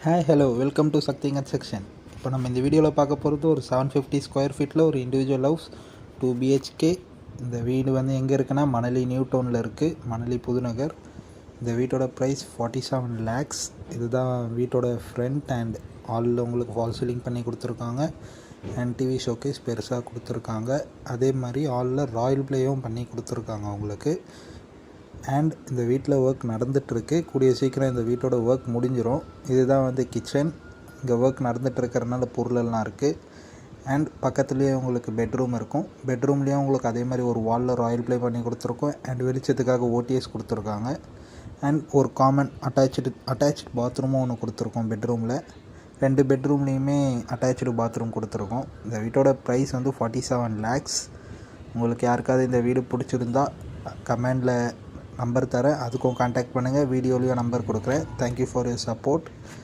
Hi hello welcome to Sakthi construction. இப்போ நம்ம இந்த வீடியோவில் பார்க்க போகிறது ஒரு 750 ஸ்கொயர் ஃபீட்டில் ஒரு இண்டிவிஜுவல் ஹவுஸ் 2 பிஹெச்கே. இந்த வீடு வந்து எங்கே இருக்குன்னா மணலி நியூ டவுனில் இருக்குது, மணலி புதுநகர். இந்த வீட்டோட ப்ரைஸ் 47 lakhs. இதுதான் வீட்டோட ஃப்ரண்ட் அண்ட் ஹாலில் உங்களுக்கு ஃபால் சீலிங் பண்ணி கொடுத்துருக்காங்க. அண்ட் டிவி ஷோகேஸ் பெருசாக கொடுத்துருக்காங்க. அதே மாதிரி ஹாலில் ராயல் ப்ளேயும் பண்ணி கொடுத்துருக்காங்க உங்களுக்கு. அண்ட் இந்த வீட்டில் ஒர்க் நடந்துகிட்ருக்கு. கூடிய சீக்கிரம் இந்த வீட்டோட ஒர்க் முடிஞ்சிடும். இதுதான் வந்து கிச்சன். இங்கே ஒர்க் நடந்துகிட்ருக்கறனால பொருளெல்லாம் இருக்குது. அண்ட் பக்கத்துலேயே உங்களுக்கு பெட்ரூம் இருக்கும். பெட்ரூம்லேயும் உங்களுக்கு அதே மாதிரி ஒரு வாலில் ராயல் ப்ளே பண்ணி கொடுத்துருக்கோம். அண்ட் வெளிச்சத்துக்காக ஓடிஎஸ் கொடுத்துருக்காங்க. அண்ட் ஒரு காமன் அட்டாச்சு பாத்ரூமும் ஒன்று கொடுத்துருக்கோம். பெட்ரூமில் 2 பெட்ரூம்லேயுமே அட்டாச்சு பாத்ரூம் கொடுத்துருக்கோம். இந்த வீட்டோட ப்ரைஸ் வந்து 47 lakhs. உங்களுக்கு யாருக்காவது இந்த வீடு பிடிச்சிருந்தா கமெண்டில் நம்பர் தரேன், அதுக்கும் கான்டாக்ட் பண்ணுங்கள். வீடியோலேயும் நம்பர் கொடுக்குறேன். Thank you for your support.